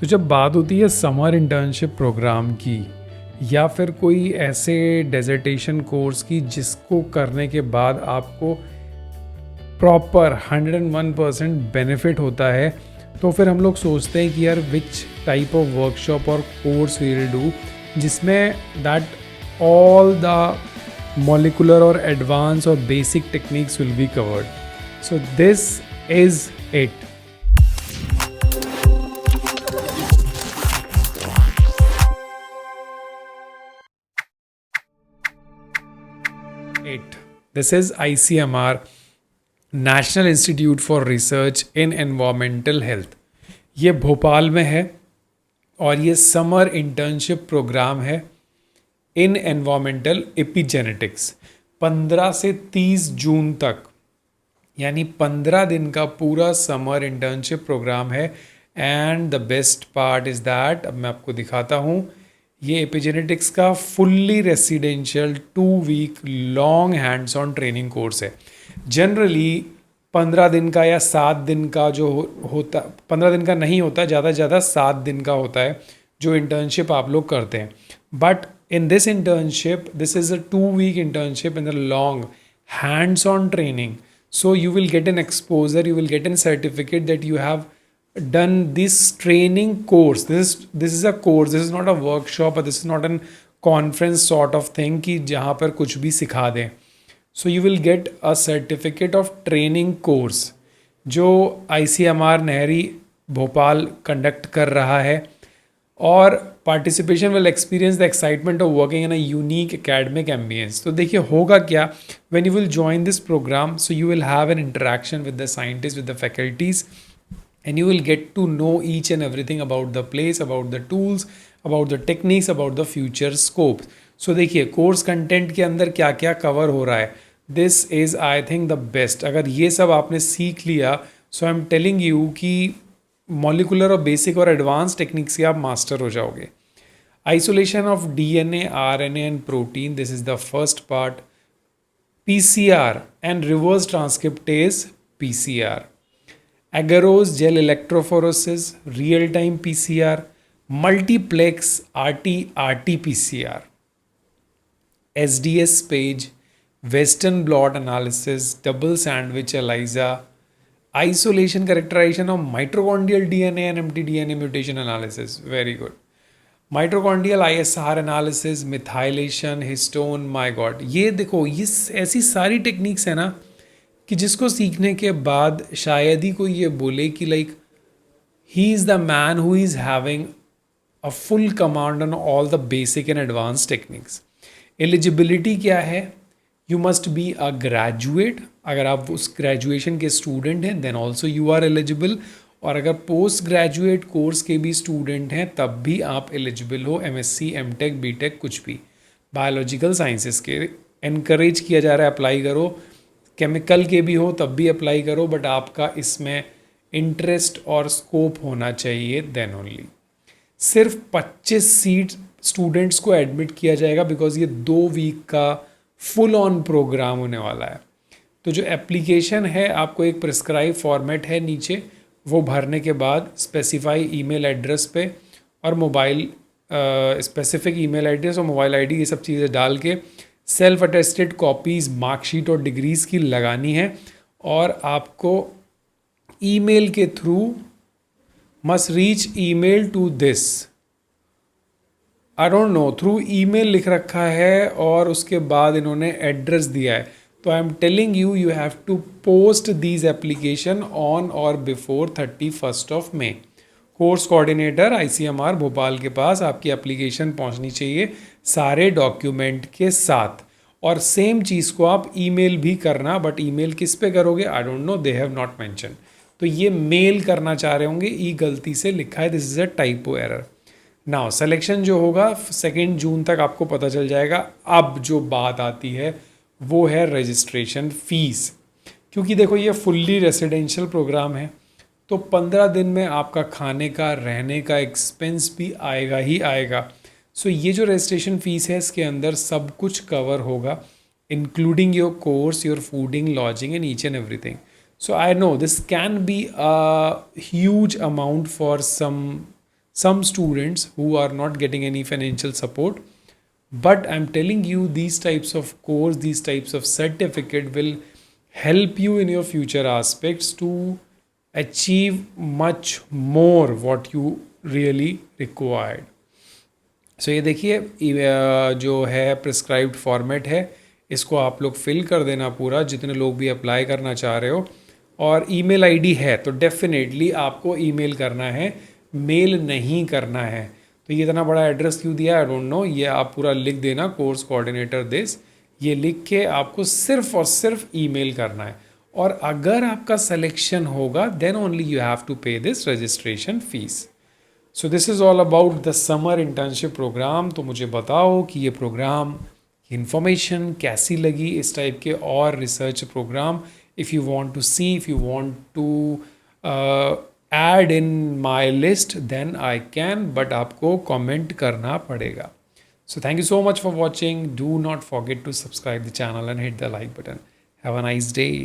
तो जब बात होती है समर इंटर्नशिप प्रोग्राम की या फिर कोई ऐसे डेजर्टेशन कोर्स की जिसको करने के बाद आपको प्रॉपर 101% बेनिफिट होता है, तो फिर हम लोग सोचते हैं कि यार विच टाइप ऑफ वर्कशॉप और कोर्स वी विल डू जिसमें that all the molecular or advanced or basic techniques will be covered. So this is it. This is ICMR, National Institute for Research in Environmental Health. ये भोपाल में है और ये summer internship programme है इन environmental epigenetics 15 से 30 जून तक, यानी 15 दिन का पूरा समर इंटर्नशिप प्रोग्राम है. And the best part is that, अब मैं आपको दिखाता हूँ, ये एपिजेनेटिक्स का fully residential 2 week long hands on training course है. जनरली 15 दिन का या 7 दिन का जो होता, 15 दिन का नहीं होता, ज़्यादा से ज़्यादा 7 दिन का होता है जो इंटर्नशिप आप लोग करते हैं. But in this internship, this is a 2-week internship in the long hands-on training. So you will get an exposure, you will get a certificate that you have done this training course. This is a course, this is not a workshop, or this is not a conference sort of thing कि जहाँ पर कुछ भी सिखा दें. So you will get a certificate of training course जो ICMR नहरी Bhopal conduct कर रहा है. और participation will experience the excitement of working in a unique academic ambience. तो देखिए होगा क्या, when you will join this programme, so you will have an interaction with the scientist, with the faculties, and you will get to know each and everything about the place, about the tools, about the techniques, about the future scope. So देखिए course content के अंदर क्या क्या cover हो रहा है. This is I think the best. अगर ये सब आपने सीख लिया, सो आई एम टेलिंग यू कि मॉलिकुलर और बेसिक और एडवांस टेक्निक्स से आप मास्टर हो जाओगे. Isolation of DNA, RNA and protein, this is the first part. PCR and reverse transcriptase PCR. Agarose gel electrophoresis, real-time PCR, multiplex RT-PCR, SDS page, Western blot analysis, double sandwich ELISA, isolation characterization of mitochondrial DNA and mtDNA mutation analysis. Very good. Mitochondrial ISR analysis, methylation, histone. My God, ये देखो, ये ऐसी सारी techniques है ना कि जिसको सीखने के बाद शायद ही कोई ये बोले कि like he is the man who is having a full command on all the basic and advance techniques. Eligibility क्या है? You must be a graduate. अगर आप उस ग्रेजुएशन के स्टूडेंट हैं then also you are eligible. और अगर post graduate course के भी स्टूडेंट हैं तब भी आप एलिजिबल हो. MSc, MTech, BTech कुछ भी, बायोलॉजिकल साइंसेस के इनकरेज किया जा रहा है, अप्लाई करो. केमिकल के भी हो तब भी अप्लाई करो, बट आपका इसमें इंटरेस्ट और स्कोप होना चाहिए देन ओनली. सिर्फ 25 सीट स्टूडेंट्स को एडमिट किया जाएगा बिकॉज ये 2 वीक का फुल ऑन प्रोग्राम होने वाला है. तो जो एप्लीकेशन है, आपको एक प्रिस्क्राइब फॉर्मेट है नीचे, वो भरने के बाद स्पेसिफाई ईमेल एड्रेस पे और मोबाइल स्पेसिफिक ईमेल एड्रेस और मोबाइल आईडी, ये सब चीज़ें डाल के सेल्फ अटेस्टेड कॉपीज़ मार्कशीट और डिग्रीज़ की लगानी है. और आपको ईमेल के through must reach email to this, I don't know, through email लिख रखा है और उसके बाद इन्होंने एड्रेस दिया है. तो I am telling you, you have to post these application on or before 31 May. Course coordinator ICMR Bhopal के पास आपकी एप्लीकेशन पहुंचनी चाहिए सारे डॉक्यूमेंट के साथ. और सेम चीज़ को आप ईमेल भी करना, बट ईमेल किस पे करोगे आई don't no, they have not mention. तो ये मेल करना चाह रहे होंगे, ई गलती से लिखा है, this is a typo error. Now selection जो होगा 2 जून तक आपको पता चल जाएगा. अब जो बात आती है वो है रजिस्ट्रेशन फ़ीस. क्योंकि देखो ये फुल्ली रेसिडेंशियल प्रोग्राम है, तो 15 दिन में आपका खाने का, रहने का एक्सपेंस भी आएगा ही आएगा. सो ये जो रजिस्ट्रेशन फ़ीस है इसके अंदर सब कुछ कवर होगा, including your course, your fooding, lodging and each and everything. So I know this can be a huge amount for some some students who are not getting any financial support, but I'm telling you, these types of course, these types of certificate will help you in your future aspects to achieve much more what you really required. सो ये देखिए जो है prescribed format है, इसको आप लोग fill कर देना पूरा, जितने लोग भी अप्लाई करना चाह रहे हो। और ईमेल आईडी है तो डेफिनेटली आपको ईमेल करना है, मेल नहीं करना है। तो ये इतना बड़ा एड्रेस क्यों दिया आई डोंट नो, ये आप पूरा लिख देना, कोर्स कोऑर्डिनेटर दिस, ये लिख के आपको सिर्फ और सिर्फ ईमेल करना है। और अगर आपका सिलेक्शन होगा then only you have to pay this registration fees. So this is all about the summer internship programme. तो मुझे बताओ कि ये प्रोग्राम इन्फॉर्मेशन कैसी लगी, इस टाइप के और research programme if you want to see, if you want to add in my list then I can, but आपको कमेंट करना पड़ेगा। So thank you so much for watching. Do not forget to subscribe the channel and hit the like button. Have a nice day.